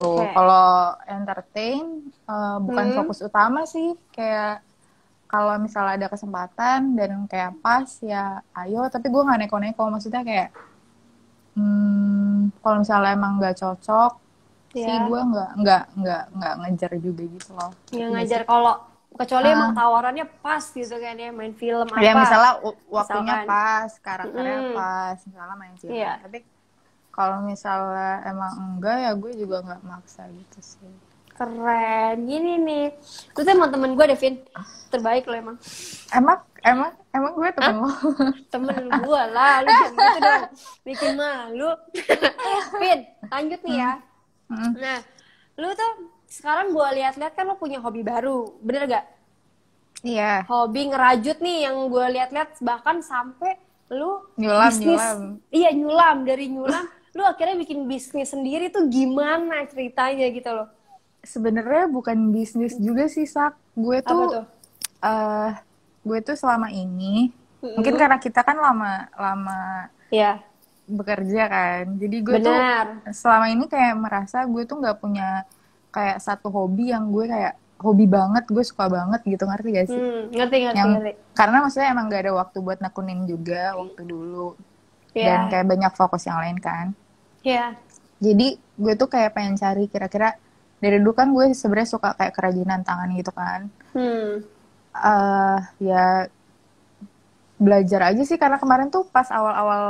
Oke. Kalau entertain bukan Hmm. fokus utama sih, kayak kalau misalnya ada kesempatan dan kayak pas ya ayo, tapi gue nggak neko-neko, maksudnya kayak kalau misalnya emang nggak cocok sih Ya, gue nggak ngejar juga gitu loh, yang nggak ngajar sih. kalau kecuali emang Ah, tawarannya pas gitu kan ya, main film ya apa misalnya waktunya misalkan. pas, karakternya Hmm. pas, misalnya main film. Iya. Tapi kalau misalnya emang enggak ya gue juga nggak maksa gitu sih. Keren. Gini nih. Lu tuh emang temen gue, Devin. Terbaik lo emang. Emang gue Hah? temen lo. Temen gue lah. Lu jangan gitu dong. Bikin malu. Vin, lanjut nih ya. Mm, Nah, lu tuh sekarang gue lihat-lihat kan lu punya hobi baru. Bener gak? iya, Hobi ngerajut nih yang gue lihat-lihat bahkan sampai lu nyulam bisnis. nyulam. Iya, nyulam. Dari nyulam, lu akhirnya bikin bisnis sendiri tuh gimana ceritanya gitu loh. Sebenarnya bukan bisnis juga sih, Sak. Apa tuh? Eh gue tuh selama ini mungkin Mm-mm. karena kita kan lama-lama Ya, bekerja kan. Jadi gue tuh benar. selama ini kayak merasa gue tuh nggak punya kayak satu hobi yang gue kayak hobi banget, gue suka banget gitu, ngerti gak sih? Ngerti, ngerti, Yang ngerti. karena maksudnya emang gak ada waktu buat nekunin juga waktu dulu, dan Ya, kayak banyak fokus yang lain kan. ya. Jadi gue tuh kayak pengen cari kira-kira, dari dulu kan gue sebenarnya suka kayak kerajinan tangan gitu kan. Hmm, Ya belajar aja sih, karena kemarin tuh pas awal-awal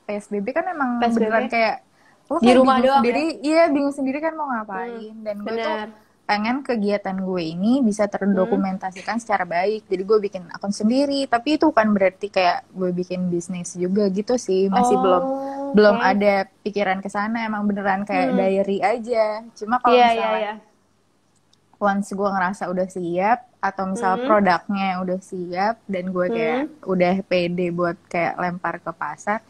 PSBB kan emang beneran PSBB. kayak lo Di kayak rumah bingung doang ya? sendiri, iya bingung sendiri kan mau Hmm, ngapain. Dan gue tuh benar. pengen kegiatan gue ini bisa Hmm, terdokumentasikan secara baik. Jadi gue bikin akun sendiri, tapi itu bukan berarti kayak gue bikin bisnis juga gitu sih. Masih belum oh, belum oke. ada pikiran ke sana, emang beneran kayak Hmm, diary aja. Cuma kalau iya, iya, misalnya iya. once gue ngerasa udah siap, atau misal Hmm, produknya udah siap dan gue kayak hmm, udah pede buat kayak lempar ke pasar,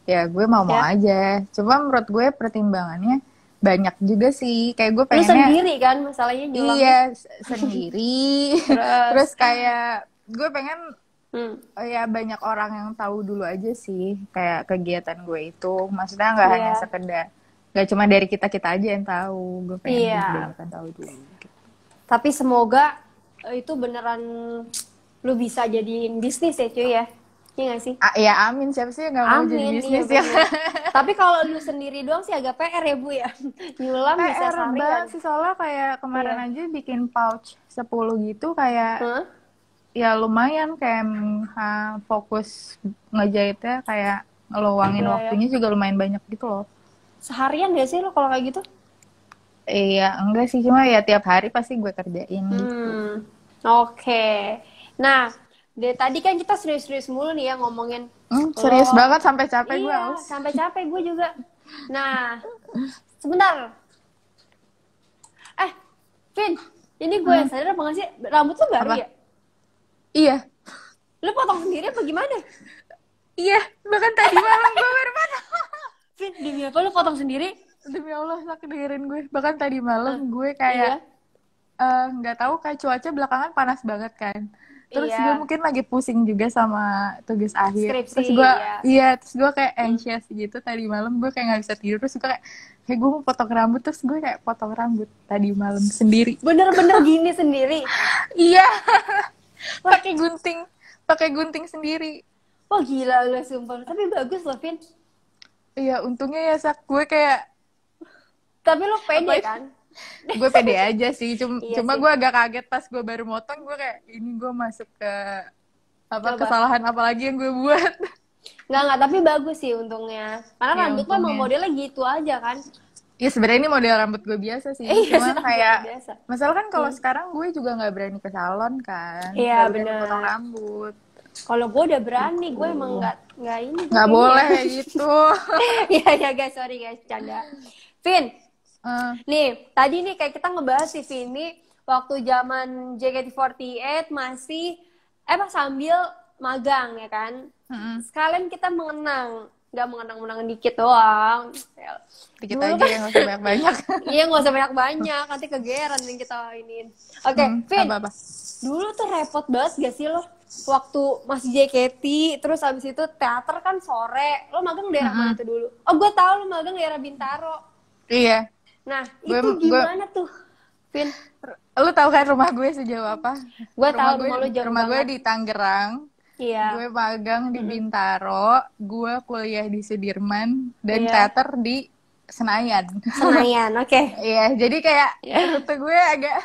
ya gue mau-mau ya. aja. Cuma menurut gue pertimbangannya banyak juga sih, kayak gue Lu pengennya sendiri kan masalahnya nyulamnya? iya Hmm. sendiri. Terus, Terus kayak gue pengen hmm, ya banyak orang yang tahu dulu aja sih kayak kegiatan gue itu, maksudnya nggak hanya iya, sekedar, nggak cuma dari kita kita aja yang tahu, gue pengen iya. banyak yang tahu dulu gitu. Tapi semoga itu beneran lu bisa jadiin bisnis ya cuy ya. Iya gak sih? Ya amin, siapa sih yang nggak mau jadi Amin, iya bisnis ya. bener. Tapi kalau lu sendiri doang sih agak PR ya Bu ya. Nyulam bisa PR banget seharian. sih, soalnya kayak kemarin Iya. aja bikin pouch 10 gitu, kayak Hah? ya lumayan kayak fokus ngejahitnya, kayak ngeluangin Iya ya. waktunya juga lumayan banyak gitu loh. Seharian gak sih lu kalau kayak gitu? Iya enggak sih, cuma ya tiap hari pasti gue kerjain gitu. Hmm. Oke. Nah, dari tadi kan kita serius-serius mulu nih ya ngomongin Serius lo. banget sampai capek gue, Iya, aus. sampai capek gue juga. Nah, sebentar. Eh, Vin, ini gue yang Hmm, sadar apa gak sih? Rambut lu baru ya? apa? Iya, Lu potong sendiri apa gimana? iya, bahkan tadi malam gue baru potong. Vin, demi apa lu potong sendiri? Demi Allah, sakit dengerin gue. Bahkan tadi Ah, malam gue kayak iya, nggak tahu, kayak cuaca belakangan panas banget kan. Terus gue iya. mungkin lagi pusing juga sama tugas akhir. Skripsi, Terus gue, iya. iya, terus gue kayak Hmm. anxious gitu tadi malam. Gue kayak nggak bisa tidur. Terus gue kayak gue mau potong rambut. Terus gue kayak potong rambut tadi malam sendiri. Bener-bener gini sendiri. Iya, Wah, pakai gunting, pakai gunting sendiri. wah gila lu sumpah. Tapi bagus loh, Vin. Iya, untungnya ya Sak, gue kayak Tapi lu apa pede ya? kan? Gue pede aja sih. Cuma, Iya cuma sih. gue agak kaget pas gue baru motong. Gue kayak ini gue masuk ke apa Coba. kesalahan apa lagi yang gue buat. Nggak, tapi bagus sih untungnya. Karena Ya rambut lo emang untungnya. modelnya gitu aja kan? Ya sebenarnya ini model rambut gue biasa sih. Iya sih, Cuma rambut lo kayak biasa. masalah kan kalau Hmm. sekarang gue juga nggak berani ke salon kan, Iya, nggak berani potong bener. rambut. Kalau gue udah berani, gue emang Tuh. nggak ini gue Nggak kayaknya boleh ya. kayak gitu. Iya ya guys, sorry guys, canda. Vin, Eh, nih tadi nih kayak kita ngebahas si Vini waktu zaman JKT48 masih pas sambil magang ya kan. mm-mm. Sekalian kita mengenang, nggak mengenang-menang dikit doang. Dikit Dulu aja kan, yang nggak usah banyak-banyak. iya nggak usah banyak-banyak, nanti kegeran yang kita ini. Oke, Vin, Apa-apa. dulu tuh repot banget gak sih lo? Waktu masih JKT, terus habis itu teater kan sore. Lo magang daerah mana Mm-mm. tuh dulu? Oh, gue tahu lo magang daerah Bintaro. Iya. Nah, Gue itu gue gimana tuh, Vin? lu tahu kan rumah gue sejauh apa? Gue Rumah tahu gue rumah lu jauh rumah gue banget. di Tangerang. Iya. Gue magang di Mm-mm. Bintaro, gue kuliah di Sudirman dan Iya. teater di Senayan. Senayan, oke. Iya, jadi kayak Ya. rute gue agak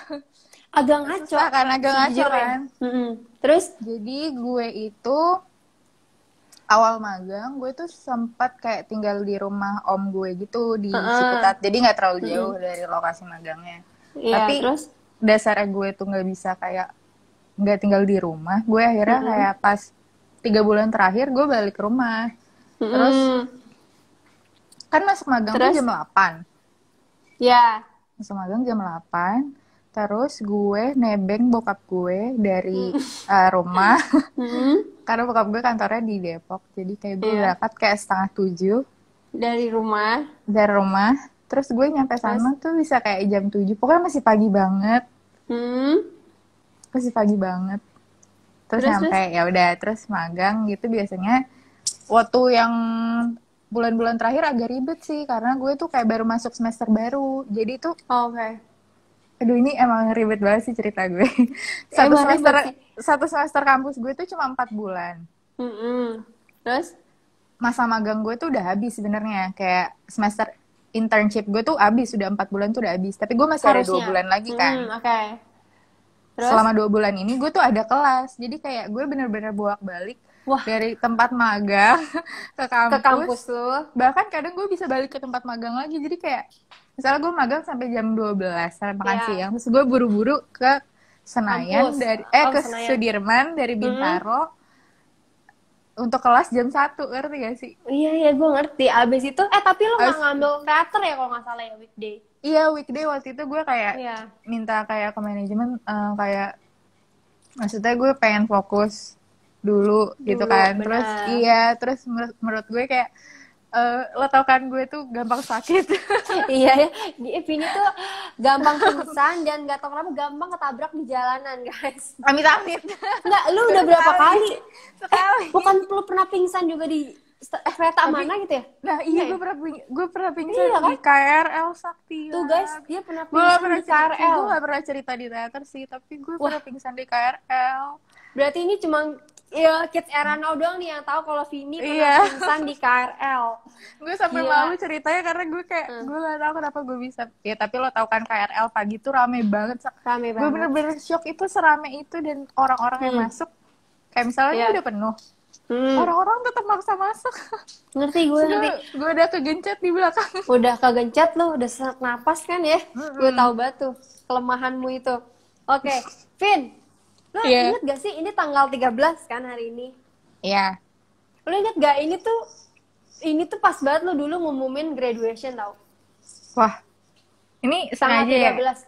Agak ngaco, susah kan, agak ngaco sejujurnya. kan. Mm-mm. Terus? Jadi gue itu awal magang, gue tuh sempat kayak tinggal di rumah om gue gitu di Heeh. Ciputat. Jadi nggak terlalu Mm-mm. jauh dari lokasi magangnya. Iya, Tapi terus? dasarnya gue tuh nggak bisa kayak nggak tinggal di rumah. Gue akhirnya Mm-mm. kayak pas 3 bulan terakhir gue balik ke rumah. Terus Mm-mm. kan masuk magang tuh Terus? jam 8. Ya. Masuk magang jam 8. Terus gue nebeng bokap gue dari Mm. rumah. Mm-mm. Karena bokap gue kantornya di Depok. Jadi kayak gue Iya. berangkat kayak 6:30 Dari rumah. dari rumah. Terus gue nyampe Terus? sana tuh bisa kayak jam 7. Pokoknya masih pagi banget. Hmm. Masih pagi banget. Terus Terus, nyampe terus? ya udah terus magang gitu biasanya waktu yang bulan-bulan terakhir agak ribet sih karena gue tuh kayak baru masuk semester baru. Jadi tuh Oke. aduh ini emang ribet banget sih cerita gue. Satu Emang semester ribet sih. satu semester kampus gue tuh cuma 4 bulan. Mm-mm. Terus? Masa magang gue tuh udah habis sebenarnya. Kayak semester internship gue tuh habis, sudah 4 bulan tuh udah habis. Tapi gue masih ada 2 Harusnya. bulan lagi kan. Oke. Terus? Selama 2 bulan ini gue tuh ada kelas. Jadi kayak gue bener-bener bolak-balik Wah, dari tempat magang ke ke kampus kampus. lu. Bahkan kadang gue bisa balik ke tempat magang lagi. Jadi kayak misalnya gue magang sampai jam 12 sampai makan Ya. siang. Terus gue buru-buru ke Senayan Kampus. dari Oh, ke Senayan. Sudirman dari Bintaro untuk kelas jam 1, ngerti gak sih? Iya, iya, gue ngerti. Abis itu, tapi lo nggak Abis- ngambil teater ya kalau nggak salah ya, weekday. Iya, weekday waktu itu gue kayak Iya. minta kayak ke manajemen kayak maksudnya gue pengen fokus dulu gitu Dulu, kan. benar. Terus iya, terus menurut gue kayak lo tau kan gue tuh gampang sakit. Iya ya, Vini tuh gampang pingsan dan nggak tahu kenapa gampang ketabrak di jalanan, guys. Amit-amit. Nggak, lu udah berapa kali? Sekali. Bukan lu pernah pingsan juga di kereta mana gitu ya? Nah iya, gue pernah pingsan Iya, kan? di KRL Sakti. Tuh guys, dia pernah Gue gak pingsan pernah di cerita, KRL. gue gak pernah cerita di teater sih, tapi gue Wah. pernah pingsan di KRL. Berarti ini cuma ya kids era now doang nih yang tahu kalau Vini pernah Iya. pingsan di KRL. Gue sampai Gila. malu ceritanya karena gue kayak gue gak tahu kenapa gue bisa. Ya tapi lo tau kan KRL pagi tuh rame banget. Rame Gue banget. bener-bener shock itu serame itu dan orang-orang yang masuk kayak misalnya Iya. ini udah penuh. Hmm, Orang-orang tetap maksa masuk. ngerti gue ngerti. Gue udah kegencet di belakang. Udah kegencet lu, udah sesak napas kan ya? Gue tahu banget tuh kelemahanmu itu. Oke, Vin, lu Iya. inget gak sih ini tanggal 13 kan hari ini? Iya. Lu inget gak ini tuh pas banget lu dulu ngumumin graduation tau? Wah. Ini Tanggal sengaja ya? 13.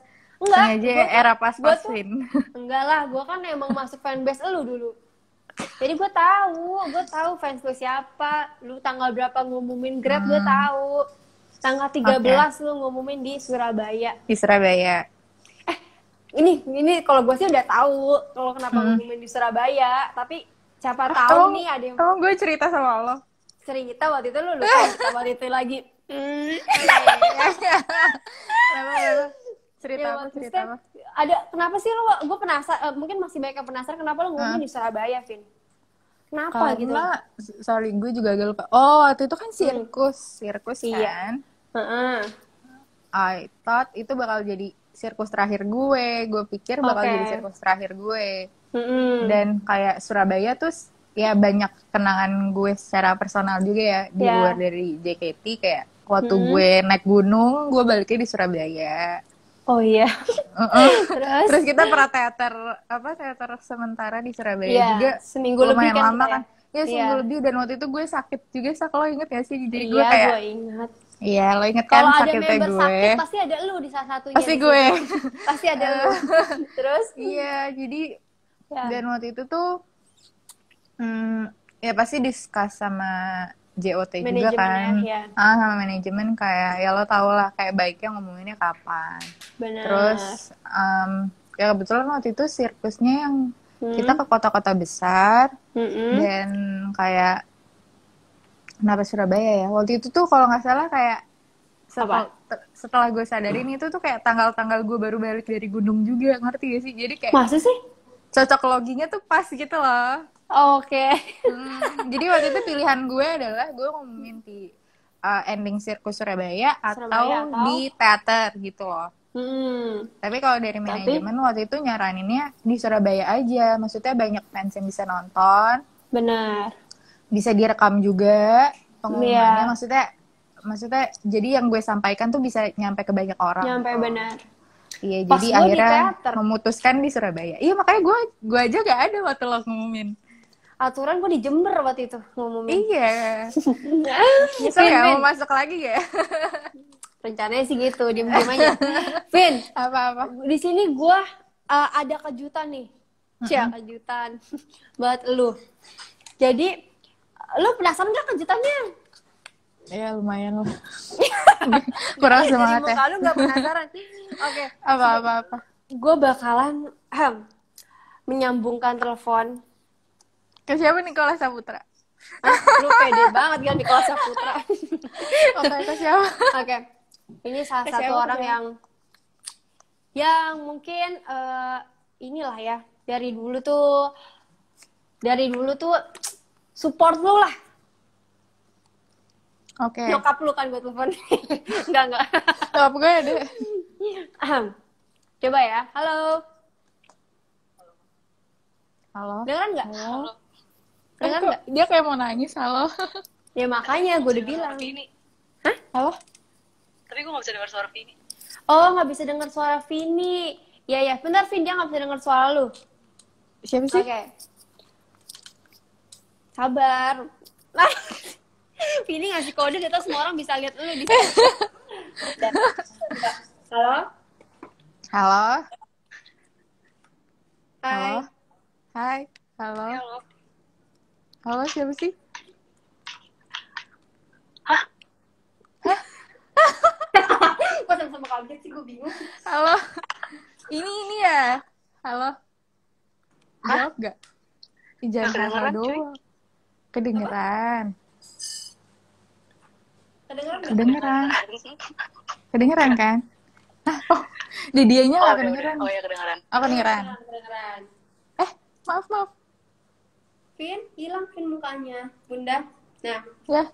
Enggak, Sengaja gua tuh- era gua pas-pas tuh- Win. Enggak lah, gue kan emang masuk fanbase lu dulu. Jadi gue tahu fans lu siapa, lu tanggal berapa ngumumin grad gue tahu. Tanggal 13 lu ngumumin di Surabaya. Di Surabaya. Ini kalau gue sih udah tahu kalau kenapa ngumumin di Surabaya, tapi siapa tahu nih ada yang Emang gue cerita sama lo? cerita waktu itu lu lupa cerita waktu itu lagi. Kenapa? Cerita Ya, apa? waktu Cerita itu apa? ada kenapa sih lu? Gue penasaran, mungkin masih banyak yang penasaran kenapa lu ngumumin di Surabaya, Vin? Kenapa gitu? Karena, sorry gue juga agak lupa. Oh, waktu itu kan sirkus Iya. kan. Heeh. I thought itu bakal jadi sirkus terakhir gue. Gue pikir bakal Oke. jadi sirkus terakhir gue. Mm-mm. Dan kayak Surabaya tuh ya banyak kenangan gue secara personal juga ya di Ya. luar dari JKT kayak waktu gue naik gunung gue baliknya di Surabaya. Oh iya. Terus? Terus kita pernah teater sementara di Surabaya Iya, juga seminggu lebih lumayan kan lama kita kan. Ya seminggu Iya. lebih dan waktu itu gue sakit juga lo inget gak sih? Jadi gue Iya, kayak gue ingat. iya lo inget kan Kalau ada sakitnya member gue. sakit pasti ada lu di salah satunya. Pasti di gue. situ. Pasti ada lu. Terus? Iya jadi Ya. dan waktu itu tuh ya pasti discuss sama JOT juga kan. Manajemennya, ya. Sama manajemen kayak ya lo tau lah kayak baiknya ngomonginnya kapan. Benar. Terus ya kebetulan waktu itu sirkusnya yang kita ke kota-kota besar Mm-mm. dan kayak kenapa Surabaya ya? Waktu itu tuh kalau nggak salah kayak setelah gue sadarin itu tuh kayak tanggal-tanggal gue baru balik dari gunung juga, ngerti gak sih? Jadi kayak Masa sih? cocok loginya tuh pas gitu loh. Oke. Jadi waktu itu pilihan gue adalah gue ngumumin di ending sirkus Surabaya atau di teater gitu loh. Tapi kalau dari manajemen waktu itu nyaraninnya di Surabaya aja. Maksudnya banyak fans yang bisa nonton. Benar. Bisa direkam juga pengumumannya. Maksudnya jadi yang gue sampaikan tuh bisa nyampe ke banyak orang. Nyampe gitu. Benar. Iya, jadi akhirnya memutuskan di Surabaya. Iya, makanya gue aja gak ada waktu lo ngumumin. Aturan gue di Jember waktu itu ngumumin. Iya. Nyesel ya mau masuk lagi ya? Rencananya sih gitu, diem-diem aja. Vin, apa-apa? Di sini gue ada kejutan nih. Kejutan buat lu. Jadi, lu penasaran gak kejutannya? Ya lumayan lah. Kurang semangat ya. Kalau gak penasaran. Oke. Apa-apa. Gue bakalan menyambungkan telepon. Ke siapa Nicholas Saputra? Lu pede banget kan Nicholas Saputra. Oke, ke siapa? Oke. Ini salah satu orang yang mungkin inilah ya, dari dulu tuh support lu lah. Oke. Nyokap lu kan gue telepon. Enggak. Nyokap gue ada. Coba ya. Halo. Dengeran nggak? Halo. Dengeran nggak? Dia kayak mau nangis. Halo. Ya makanya gue udah bilang. Hah? Halo? Tapi gue gak bisa dengar suara Vini. Oh, gak bisa dengar suara Vini. Ya. Bentar, Vin. Dia gak bisa dengar suara lu. Siapa sih? Oke. Sabar. Vini ngasih kode, kita semua orang bisa lihat lu di sini. Halo? Halo? Hai. Hai. Halo? Halo, siapa sih? Kok sama-sama kaget sih, gue bingung. Halo. Ini ya. Halo. Jawab gak? Jangan halo doang. Kedengeran. Kedengeran kan? Di dianya gak kedengeran. Oh iya kedengeran. Oh kedengeran. Maaf. Vin, hilang Vin mukanya. Bunda. Nah. Ya.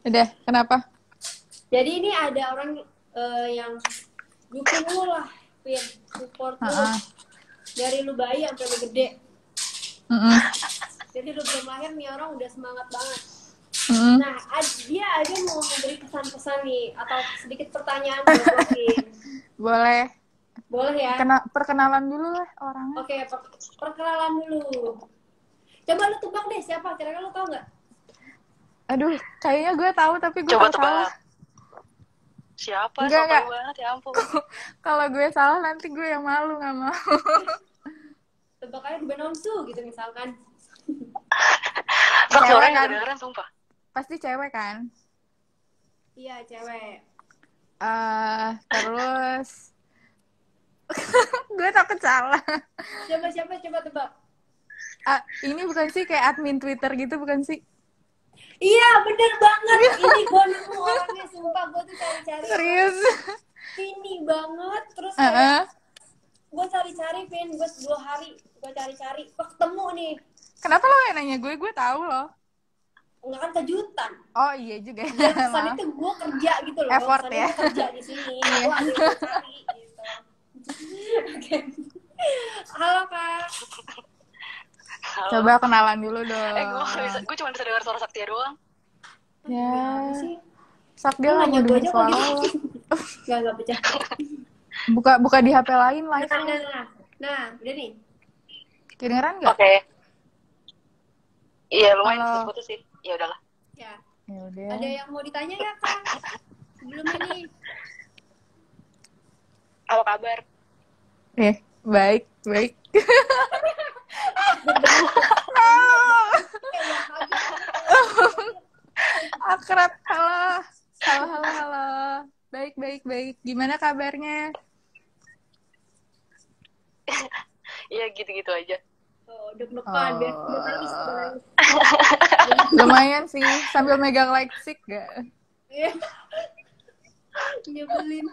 Udah, kenapa? Jadi ini ada orang yang dukung lu lah, Vin, support lu. Dari lu bayi sampai lu gede. Jadi lu belum lahir nih orang udah semangat banget. Nah, dia ada mau memberi pesan-pesan nih atau sedikit pertanyaan buat lu, Vin. Boleh ya? Perkenalan dulu lah orangnya. Oke, perkenalan dulu. Coba lu tebak deh siapa, kira-kira lu tau nggak? Aduh, kayaknya gue tahu tapi gue coba salah. Siapa? Enggak. Banget ya ampun. Kalau gue salah nanti gue yang malu, nggak mau. Tebak aja Ruben Onsu gitu misalkan. Suara yang kedengeran sumpah. Pasti cewek kan? Iya, cewek. Terus gue takut salah. Siapa tebak. Ini bukan sih kayak admin Twitter gitu, bukan sih? Iya, bener banget. Ini gue nemu orangnya, sumpah. Gue tuh cari-cari. Serius? Ini banget. Terus gue cari-cari, Vin. Gue 2 hari. Gue cari-cari. Kok ketemu nih. Kenapa lo yang nanya gue? Gue tahu loh. Enggak kan kejutan. Oh iya juga. Dan kesan itu gue kerja gitu loh. Effort ya. Gue kerja di sini. Gue ada yang cari gitu. Oke. Halo, Kak. Halo. Coba kenalan dulu dong. Gue cuma bisa dengar suara Saktia doang. Ya. Saktia nggak nggak mau dengar suara lo. Gak pecah. Buka di HP lain live. Nah, udah nih. Kedengeran nggak? Oke. Iya lumayan putus sih. Ya udahlah. Ya. Udah. Ada yang mau ditanya nggak, Kak? Sebelum ini. Apa kabar? Baik. Akrab. Halo. Baik. Gimana kabarnya? Iya gitu-gitu aja. Deg-degan deh. Lumayan sih, sambil megang lightstick gak? Iya. Nyebelin.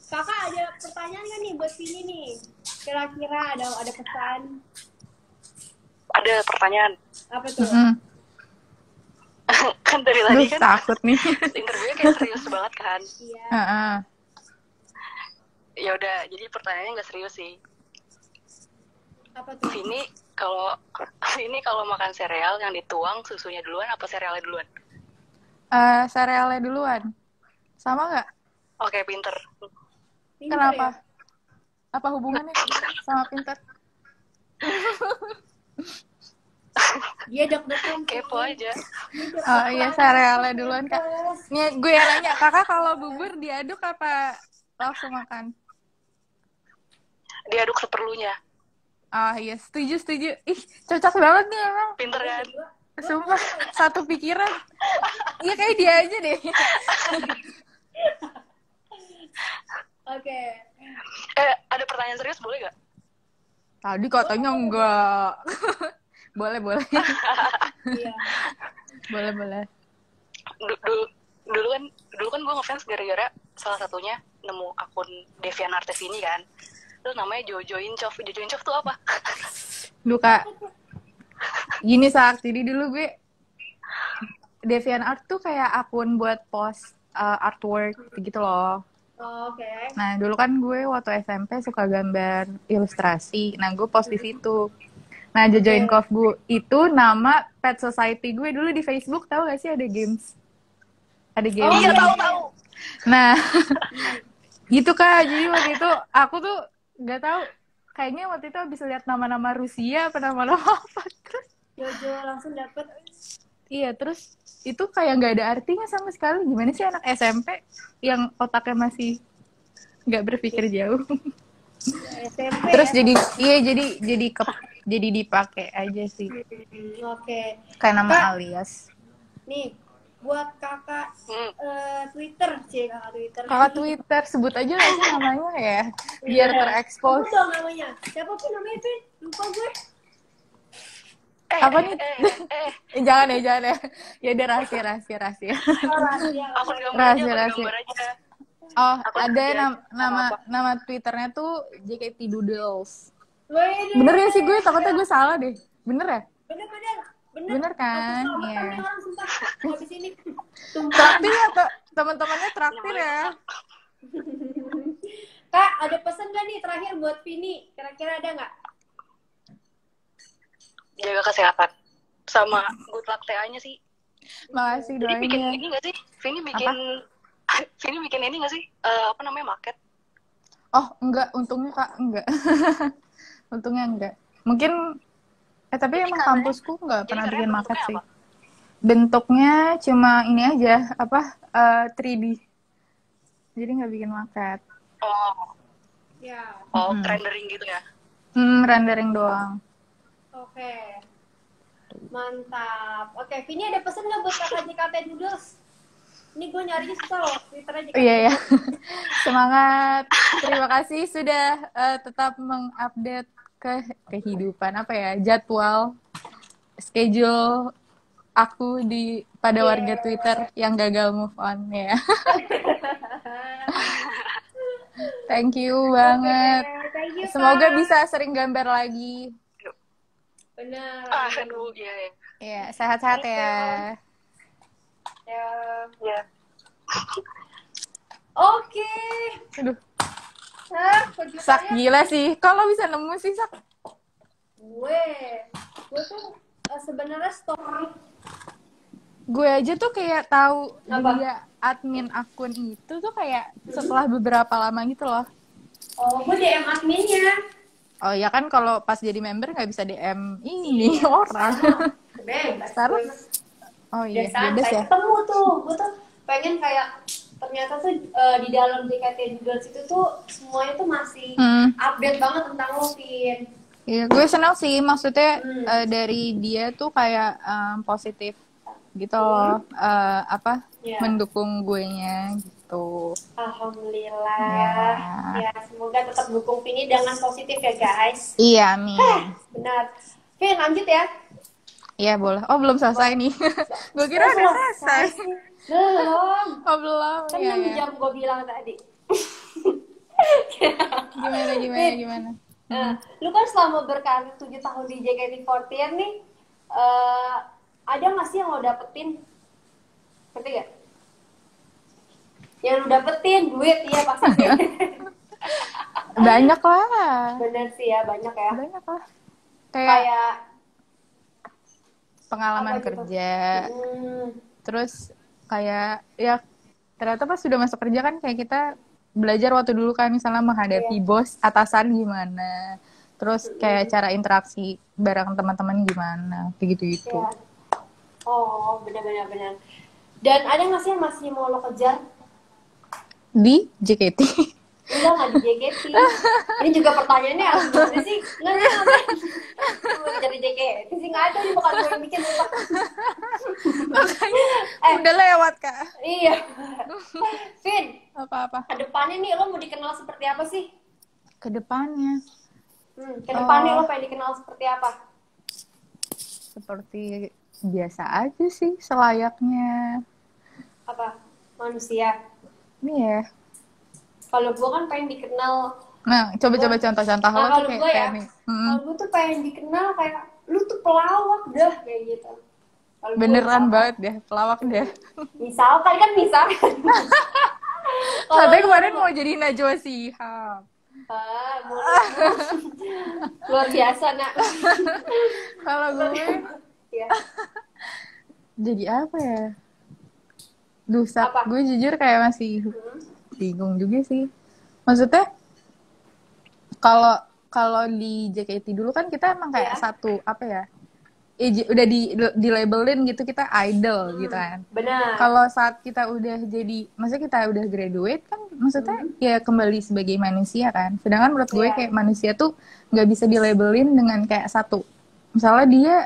Kakak ada pertanyaan kan nih buat Vini nih? Kira-kira ada pesan? Ada pertanyaan. Apa tuh? Kan dari tadi kan takut nih. Interviewnya kayak serius banget kan? Iya. Ya udah, jadi pertanyaannya nggak serius sih. Apa tuh? Vini kalau makan sereal yang dituang susunya duluan apa serealnya duluan? Serealnya duluan. Sama nggak? Oke, pinter. Kenapa? Ya? Apa hubungannya sama pinter? Dia deg-degan. Kepo aja. Oh iya, serealnya duluan Kak. Nih gue yang nanya, Kakak kalau bubur diaduk apa langsung makan? Diaduk seperlunya. Ah iya, setuju. Ih, cocok banget nih emang. Pinter kan? Sumpah, satu pikiran. Iya kayak dia aja deh. Oke. Ada pertanyaan serius boleh gak? Tadi katanya enggak. boleh. Iya. boleh. Dulu kan gue ngefans gara-gara salah satunya nemu akun DeviantArt ini kan. Terus namanya Jojo Incov. Jojo Incov tuh apa? Duh Kak. Gini Sak, jadi dulu gue DeviantArt tuh kayak akun buat post artwork gitu loh. Oke. Nah, dulu kan gue waktu SMP suka gambar ilustrasi. Nah, gue post di situ. Nah, Jojo Incov gue itu nama pet society gue dulu di Facebook. Tahu gak sih ada games? Ada games. Oh iya, tahu. Nah, gitu Kak. Jadi waktu itu aku tuh gak tahu. Kayaknya waktu itu habis lihat nama-nama Rusia apa nama-nama apa. Terus Jojo langsung dapet. Iya, terus itu kayak nggak ada artinya sama sekali. Gimana sih anak SMP yang otaknya masih nggak berpikir jauh? SMP. Terus ya? jadi dipakai aja sih. Oke. Kayak nama alias. Nih, buat kakak Twitter sih, kakak Twitter. Kakak Twitter, sebut aja nggak sih namanya ya, biar terekspos. Apa dong namanya? Siapa pun namanya, Vin? Lupa gue. Apa nih? Jangan ya. Ya udah rahasia. Rahasia. Oh, ada nama Twitternya tuh JKT Doodles. Bener ya sih gue, takutnya gue salah deh. Bener ya? Bener kan? Iya. Habis ini. Traktir ya, teman-temannya traktir ya. Kak, ada pesan gak nih terakhir buat Vini? Kira-kira ada nggak? Jaga kesehatan. Sama good luck TA-nya sih. Makasih doanya. Jadi bikin ini nggak sih? Vini bikin ini nggak sih? Apa namanya, market? Oh, enggak. Untungnya Kak, enggak. Untungnya enggak. Mungkin tapi emang kampusku nggak pernah bikin market sih. Apa? Bentuknya cuma ini aja, 3D. Jadi nggak bikin market. Oh. Ya. Oh, rendering gitu ya? Rendering doang. Oke. Mantap. Oke, Vini ada pesan nggak buat kakak JKT Doodles? Ini gue nyarinya susah loh, Twitter aja. Iya. Semangat. Terima kasih sudah tetap mengupdate kehidupan jadwal schedule aku pada warga Twitter yang gagal move on ya. Thank you banget. Thank you, semoga bisa sering gambar lagi. Benar. Aduh, iya. Ya, sehat-sehat ya. Ya. Oke. Aduh. Sak gila sih. Kalau bisa nemu sih Sak. Gue tuh sebenarnya story. Gue aja tuh kayak tahu dia admin akun itu tuh kayak setelah beberapa lama gitu loh. Oh, gue DM adminnya. Oh ya kan kalau pas jadi member nggak bisa DM ini orang. Bebas. Terus. Oh iya, bebas ya. Ketemu tuh, gue tuh pengen kayak ternyata tuh di dalam JKT Doodles itu tuh semuanya tuh masih update banget tentang lo, Vin. Iya, gue senang sih, maksudnya dari dia tuh kayak positif gitu loh, mendukung gue nya gitu. Alhamdulillah. Ya, semoga tetap dukung Vini dengan positif ya guys. Iya, amin. Benar. Vin, lanjut ya. Iya boleh. Oh belum selesai nih. Gue kira udah selesai. Belum. Oh belum. Kan ya, 6 jam gue bilang tadi. Gimana? Lu kan selama berkarir 7 tahun di JKT48 nih, ada nggak sih yang lo dapetin? Ngerti gak? Yang lo dapetin duit, iya pasti sih. Banyak lah. Bener sih ya, banyak ya. Banyak lah. Kayak pengalaman kerja. Terus kayak ya ternyata pas sudah masuk kerja kan kayak kita belajar waktu dulu kan misalnya menghadapi bos, atasan gimana. Terus kayak cara interaksi bareng teman-teman gimana, kayak gitu-gitu. Ya. Oh, benar. Dan ada nggak sih yang masih mau lo kejar? Di JKT? Enggak, nggak di JKT. Ini juga pertanyaannya gimana sih? Nggak. Mau kejar di JKT sih nggak ada, ini bukan gue yang bikin. Makanya udah lewat, Kak. Iya. Vin, apa-apa? Kedepannya nih lo mau dikenal seperti apa sih? Kedepannya? Kedepannya lo pengen dikenal seperti apa? Seperti biasa aja sih, selayaknya. Apa? Manusia? Iya. Kalau gue kan pengen dikenal. Nah, coba contoh-contoh lo tuh kayak nih. Kalau gue tuh pengen dikenal kayak lu tuh pelawak dah kayak gitu. Kalo beneran banget deh, pelawak deh. Misalkan. Katanya kemarin mau jadi Najwa Shihab. Luar biasa, Nak. Kalau gue ya. Jadi apa ya? Gue jujur kayak masih bingung juga sih. Maksudnya kalau di JKT dulu kan kita emang kayak satu apa ya? Udah di labelin gitu, kita idol gitu kan. Benar. Kalau saat kita udah jadi, maksudnya kita udah graduate kan, maksudnya ya kembali sebagai manusia kan. Sedangkan menurut gue kayak manusia tuh nggak bisa di labelin dengan kayak satu. Misalnya dia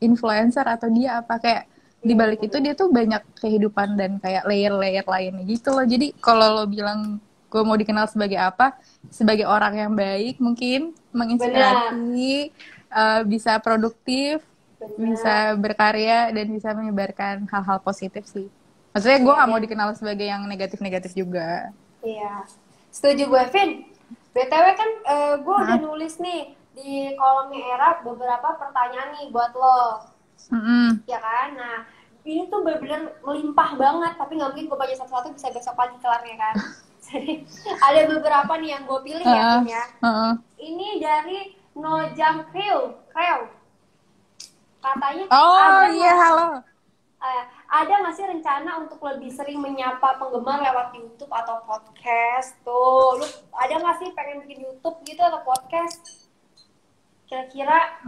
influencer atau dia apa, kayak di balik itu dia tuh banyak kehidupan dan kayak layer-layer lainnya gitu loh. Jadi kalau lo bilang gue mau dikenal sebagai apa, sebagai orang yang baik mungkin, menginspirasi, bisa produktif, bisa berkarya, dan bisa menyebarkan hal-hal positif sih. Maksudnya gue gak mau dikenal sebagai yang negatif-negatif juga. Iya, setuju gue, Vin. BTW kan gue udah nulis nih di kolomnya Era beberapa pertanyaan nih buat lo. Ya kan? Nah, ini tuh bener-bener melimpah banget, tapi gak mungkin gue baca satu-satu, bisa besok pagi kelarnya kan. Jadi ada beberapa nih yang gue pilih ya, Vin ya. Ini dari Nojam Kreu. Katanya halo. Ada nggak sih rencana untuk lebih sering menyapa penggemar lewat YouTube atau podcast? Tuh, lu ada nggak sih pengen bikin YouTube gitu atau podcast? Kira-kira?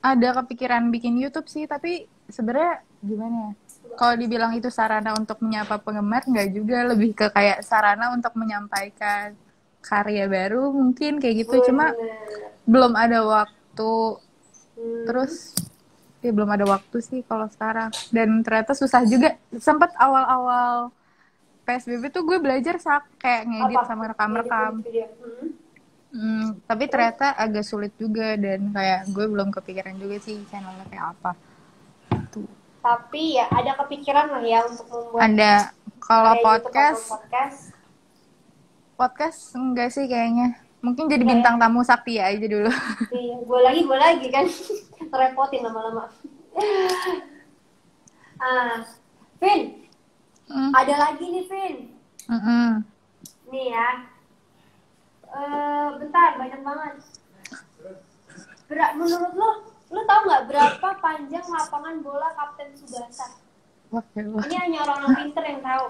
Ada kepikiran bikin YouTube sih, tapi sebenarnya gimana ya? Kalau dibilang itu sarana untuk menyapa penggemar, nggak juga, lebih ke kayak sarana untuk menyampaikan karya baru mungkin kayak gitu. Cuma belum ada waktu. Terus ya belum ada waktu sih kalau sekarang, dan ternyata susah juga. Sempet awal-awal PSBB tuh gue belajar kayak ngedit sama rekam-rekam, tapi ternyata agak sulit juga, dan kayak gue belum kepikiran juga sih channelnya kayak apa tuh. Tapi ya ada kepikiran lah ya untuk membuat. Ada. Kalau podcast enggak sih kayaknya. Mungkin jadi bintang tamu Sakti aja dulu. Iya, gue lagi kan. Repotin lama-lama. Vin. Ada lagi nih, Vin. Nih ya. Bentar, banyak banget. Menurut lo tau nggak berapa panjang lapangan bola Kapten Tsubasa? Ini hanya orang-orang pinter yang tahu.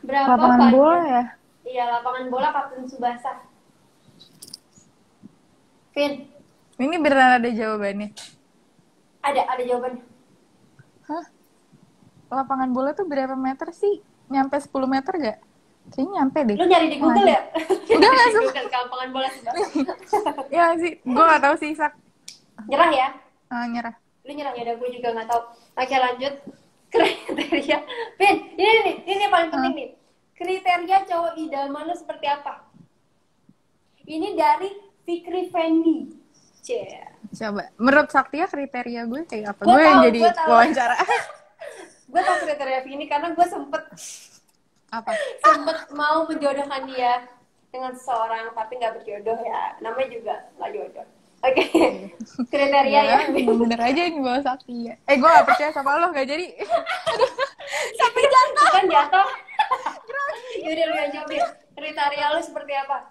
Berapa lapangan panjang bola ya? Iya, lapangan bola Kapten Tsubasa. Vin. Ini beneran ada jawabannya? Ada jawabannya. Hah? Lapangan bola tuh berapa meter sih? Nyampe 10 meter gak? Kayaknya nyampe deh. Lu nyari di Google ya? Udah masuk. Google lapangan bola Tsubasa. Ya sih, gue gak tahu sih, Sak. Nyerah ya? Nyerah. Lu nyerah ya, gue juga gak tahu. Oke, lanjut. Kriteria. Vin, ini paling penting nih. Kriteria cowok idaman lu seperti apa? Ini dari Fikri Fendi. Coba, menurut Saktia kriteria gue kayak apa? Gue yang jadi wawancara. Gue tau kriteria Vini karena gue sempet mau menjodohkan dia dengan seseorang tapi nggak berjodoh ya, namanya juga nggak jodoh. Oke. Kriteria ya. Bener aja nih bawa Saktia. Gue gak percaya sama lo, gak jadi. Sampai jatuh. Kan jatuh. Yaudah lu yang jawab deh. Kriteria lu seperti apa?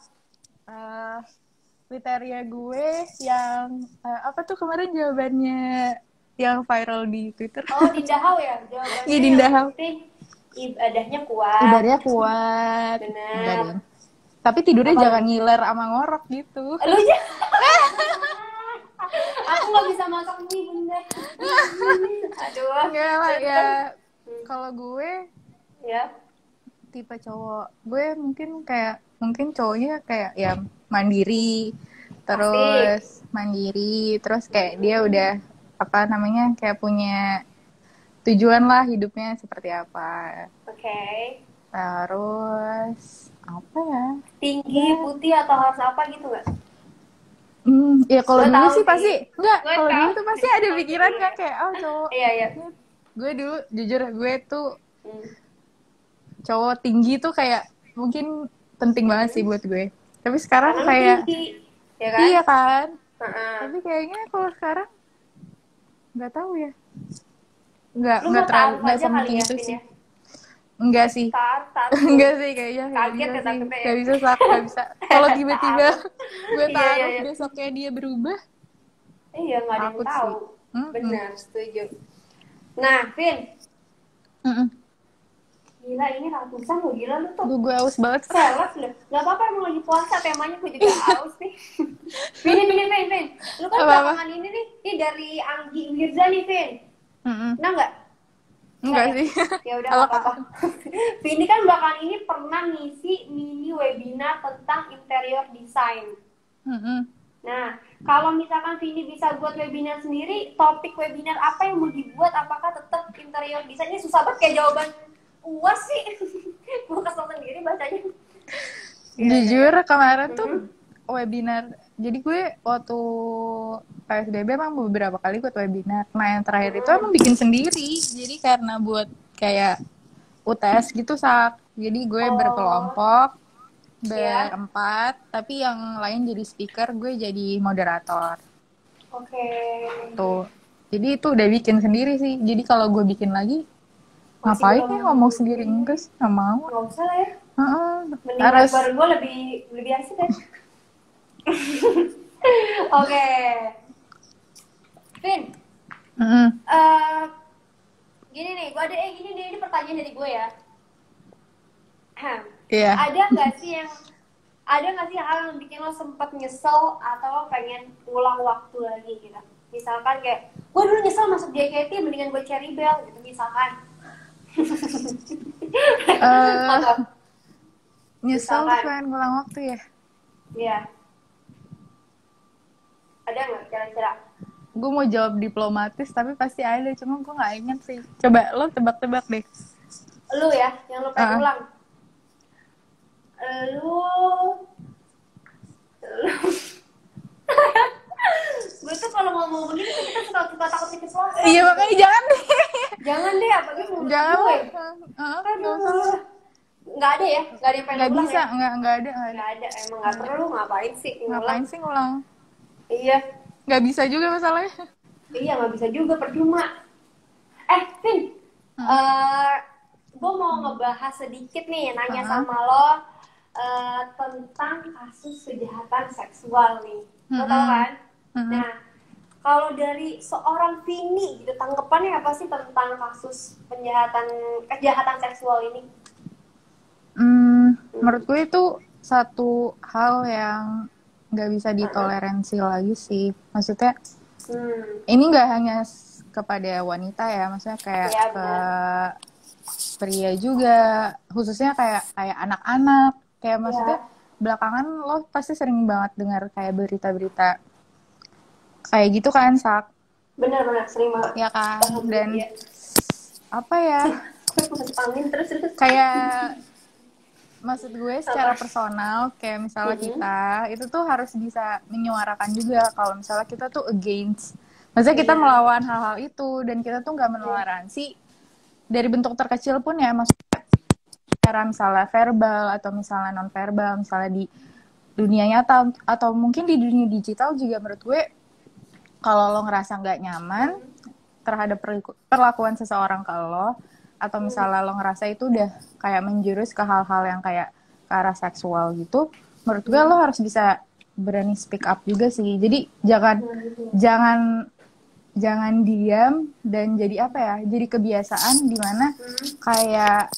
Kriteria gue yang apa tuh kemarin jawabannya yang viral di Twitter? Oh, Dinda Hau ya jawabannya. Iya, Dinda Hau. Ibadahnya kuat. Ibadahnya kuat. Benar. Tapi tidurnya jangan ngiler sama ngorok gitu. Lu aku nggak bisa masak mie bunda. Aduh. Enggak lah ya. Kalau gue ya tipe cowok gue mungkin cowoknya kayak ya mandiri, terus kayak dia udah apa namanya kayak punya tujuan lah hidupnya seperti apa. Oke. Terus apa ya? Tinggi, putih atau harus apa gitu nggak? Ya kalau dulu sih pasti enggak. Kalau dulu tuh pasti ada pikiran kan kayak cowok. Iya. Gue dulu jujur gue tuh cowok tinggi tuh kayak mungkin penting banget sih buat gue. Tapi sekarang kayak tinggi, ya kan? Iya kan. Tapi kayaknya kalau sekarang nggak tahu ya. Nggak terlalu nggak sepenting itu sih. Enggak sih. Enggak sih kayaknya. Kaget ya tapi Gak bisa gak bisa. Kalau tiba-tiba gue taruh besoknya dia berubah. Iya, nggak ada yang tahu. Benar, setuju. Nah, Vin. Gila, ini ratusan lo, gila lu tuh. Gue haus banget. Seles lu. Gak apa-apa, emang lagi puasa, temanya gue juga haus nih. Vin. Lu kan belakangan ini nih, ini dari Anggi Mirza nih, Vin. Nah nggak? Enggak sih. Ya udah nggak apa-apa. Vini kan belakangan ini pernah ngisi mini webinar tentang interior design. Nah, kalau misalkan Vini bisa buat webinar sendiri, topik webinar apa yang mau dibuat? Apakah tetap interior design? Ini susah banget kayak jawaban UAS sih. Gue kesel sendiri bacanya. Jujur kemarin tuh webinar. Jadi gue waktu PSBB emang beberapa kali ikut webinar. Nah yang terakhir itu emang bikin sendiri. Jadi karena buat kayak UTS gitu Jadi gue berkelompok berempat. Tapi yang lain jadi speaker, gue jadi moderator. Oke. Tuh. Jadi itu udah bikin sendiri sih. Jadi kalau gue bikin lagi, ngapain ya ngomong sendiri? Enggak sih, nggak mau. Nggak usah lah ya. Harus. Baru gue lebih asik kan. Oke. Vin. Gini nih, ini pertanyaan dari gue ya. Iya. Ada nggak sih hal yang bikin lo sempet nyesel atau lo pengen ulang waktu lagi gitu? Misalkan kayak, gue dulu nyesel masuk JKT, mendingan gue Cherry Bell gitu misalkan. Nyesel tuh pengen ngulang waktu ya? Iya. Ada nggak kira-kira? Gue mau jawab diplomatis tapi pasti ada, cuma gue nggak inget sih. Coba lo tebak-tebak deh. Lu ya, yang lo pengen ulang. Lu gue tuh kalau ngomong begini tuh kita suka takut dikit suara. Iya makanya jangan deh. Jangan deh, apalagi mulut gue. Jangan. Nggak ada ya, nggak ada yang pengen nggak ulang bisa, ya? nggak ada. Emang nggak perlu, ngapain sih ngulang? Iya. Nggak bisa juga masalahnya. Iya, nggak bisa juga, percuma. Vin, gue mau ngebahas sedikit nih, nanya sama lo tentang kasus kejahatan seksual nih. Lo tau kan? Nah, kalau dari seorang Vini, gitu, tanggapannya apa sih tentang kasus kejahatan seksual ini? Menurut gue itu satu hal yang nggak bisa ditoleransi lagi sih. Maksudnya ini nggak hanya kepada wanita ya, maksudnya kayak ke pria juga, khususnya kayak anak-anak. Kayak maksudnya belakangan lo pasti sering banget dengar kayak berita-berita kayak gitu kan, Sak? Benar-benar sering banget. Ya kan, dan apa ya? Terus. Kayak maksud gue secara personal kayak misalnya kita itu tuh harus bisa menyuarakan juga kalau misalnya kita tuh against, maksudnya kita melawan hal-hal itu dan kita tuh nggak menoleransi dari bentuk terkecil pun ya, maksudnya secara misalnya verbal atau misalnya non verbal, misalnya di dunia nyata atau mungkin di dunia digital juga. Menurut gue kalau lo ngerasa nggak nyaman terhadap perlakuan seseorang ke lo, atau misalnya lo ngerasa itu udah kayak menjurus ke hal-hal yang kayak ke arah seksual gitu, menurut gue lo harus bisa berani speak up juga sih. Jadi jangan diam dan jadi apa ya, jadi kebiasaan dimana kayak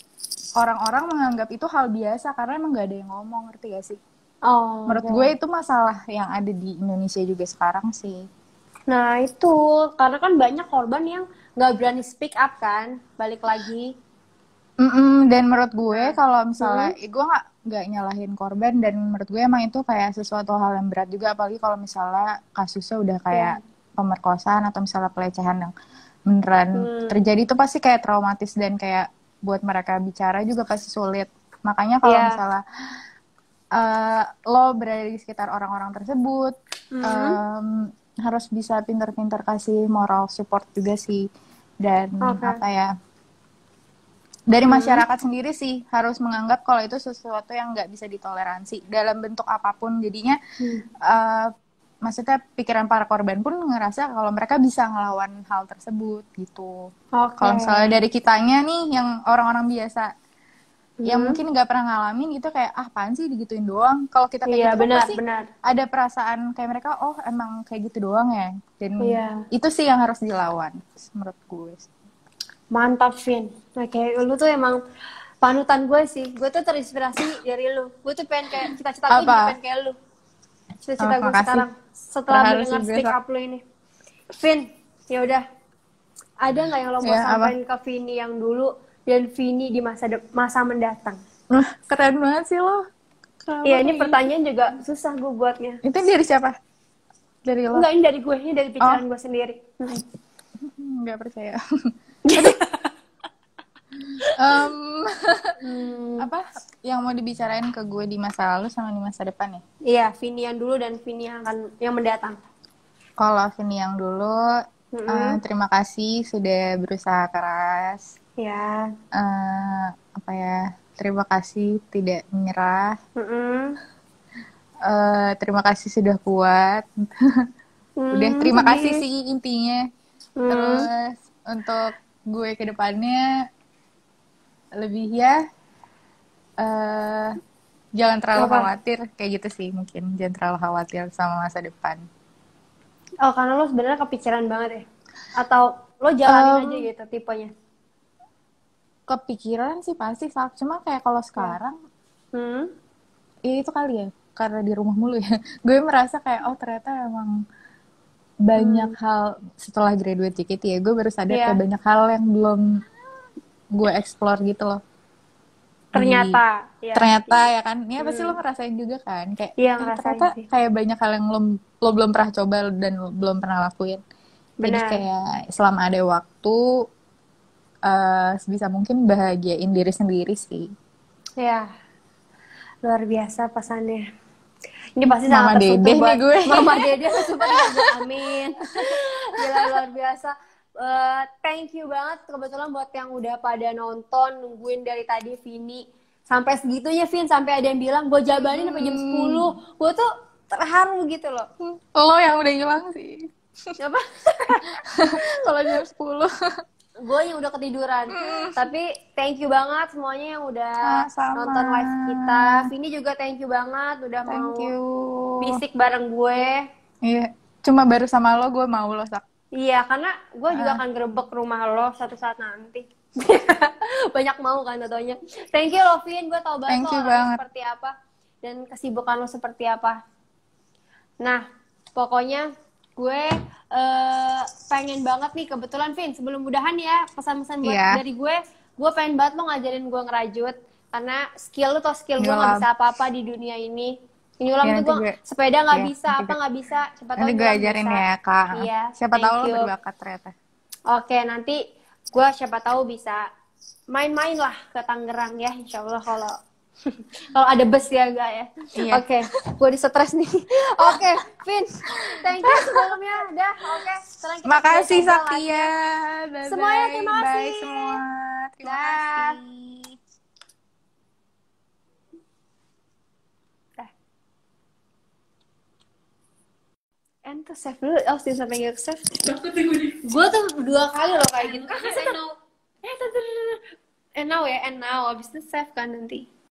orang-orang menganggap itu hal biasa karena emang gak ada yang ngomong, ngerti gak sih? Menurut gue itu masalah yang ada di Indonesia juga sekarang sih. Nah itu, karena kan banyak korban yang gak berani speak up kan, balik lagi. Dan menurut gue kalau misalnya, gue nggak nyalahin korban, dan menurut gue emang itu kayak sesuatu hal yang berat juga, apalagi kalau misalnya kasusnya udah kayak pemerkosaan atau misalnya pelecehan yang beneran terjadi, itu pasti kayak traumatis dan kayak buat mereka bicara juga pasti sulit. Makanya kalau misalnya lo berada di sekitar orang-orang tersebut, harus bisa pintar-pintar kasih moral support juga sih. Dan apa ya, dari masyarakat sendiri sih harus menganggap kalau itu sesuatu yang nggak bisa ditoleransi dalam bentuk apapun. Jadinya maksudnya pikiran para korban pun ngerasa kalau mereka bisa ngelawan hal tersebut gitu. Kalau misalnya dari kitanya nih yang orang-orang biasa yang mungkin nggak pernah ngalamin gitu, kayak apaan sih digituin doang. Kalau kita kayak gitu pasti ada perasaan kayak mereka, oh emang kayak gitu doang ya. Dan itu sih yang harus dilawan menurut gue. Mantap, Vin. Nah, kayak lu tuh emang panutan gue sih. Gue tuh terinspirasi dari lu. Gue tuh pengen kayak cita-cita gue juga pengen kayak lu. Cita-cita gue sekarang setelah mendengar speak up lu ini. Vin, ya udah. Ada nggak yang lo mau sampaikan ke Vini yang dulu dan Vini di masa mendatang? Keren banget sih lo. Iya, ini pertanyaan juga susah gue buatnya. Itu dari siapa? Dari lo? Enggak, ini dari gue. Ini dari pikiran gue sendiri. Nggak percaya. Apa yang mau dibicarain ke gue di masa lalu sama di masa depan ya? Iya, Vini yang dulu dan Vini yang mendatang. Kalau Vini yang dulu, terima kasih sudah berusaha keras. Ya. Apa ya? Terima kasih tidak menyerah. Terima kasih sudah kuat. Udah, terima kasih sih intinya. Terus untuk gue ke depannya lebih ya jangan terlalu khawatir kayak gitu sih, mungkin jangan terlalu khawatir sama masa depan. Oh, karena lo sebenarnya kepikiran banget ya? Atau lo jalanin aja gitu tipenya? Kepikiran sih pasti, cuma kayak kalau sekarang ya itu kali ya, karena di rumah mulu ya, gue merasa kayak oh ternyata emang banyak hal setelah graduate JKT ya, gue baru sadar kayak banyak hal yang belum gue explore gitu loh. Ternyata ya kan, ini pasti lo ngerasain juga kan, kayak ternyata sih. Kayak banyak hal yang lo belum pernah coba dan lo belum pernah lakuin. Jadi kayak selama ada waktu sebisa mungkin bahagiain diri sendiri sih. Ya, luar biasa pesannya. Ini pasti sangat tersentuh buat gue. Mama Dede super amin. Gila, luar biasa. Thank you banget kebetulan buat yang udah pada nonton, nungguin dari tadi Vini. Sampai segitunya, Vin, sampai ada yang bilang gue jabanin sampai jam 10. Gue tuh terharu gitu loh. Lo yang udah hilang sih. Siapa? Kalau jam 10. Gue yang udah ketiduran. Tapi thank you banget semuanya yang udah nonton live kita. Vini juga thank you banget udah mau fisik bareng gue. Iya, cuma baru sama lo gue mau lo Sak. Iya, karena gue juga akan gerebek rumah lo suatu saat nanti. Banyak mau kan tentunya. Thank you lo, Vin. Gue tau banget lo seperti apa dan kesibukan lo seperti apa. Nah, pokoknya gue pengen banget nih, kebetulan Vin, sebelum mudahan ya, pesan-pesan buat dari gue pengen banget lo ngajarin gue ngerajut, karena skill lo tau skill gue gak bisa apa-apa di dunia ini. Ini ulang tuh gue sepeda gak bisa, apa gak bisa, siapa tahu nanti gue ajarin bisa. Ya Kak, siapa tahu lo berbakat ternyata. Oke, nanti gue siapa tahu bisa main-main lah ke Tangerang ya, insya Allah kalau Kalau ada bus ya enggak ya. Iya. Oke, gue di stres nih. Oke, Vin, thank you sebelumnya. Dah, oke. Sekarang kita Makasih coba Saktia. lagi. Semuanya terima kasih. Bye semua. Terima kasih. Enter save dulu, Austin sampai nggak save. Gue tuh 2 kali loh kayak gitu. Kan saya know. And now ya, and now abis itu save kan nanti.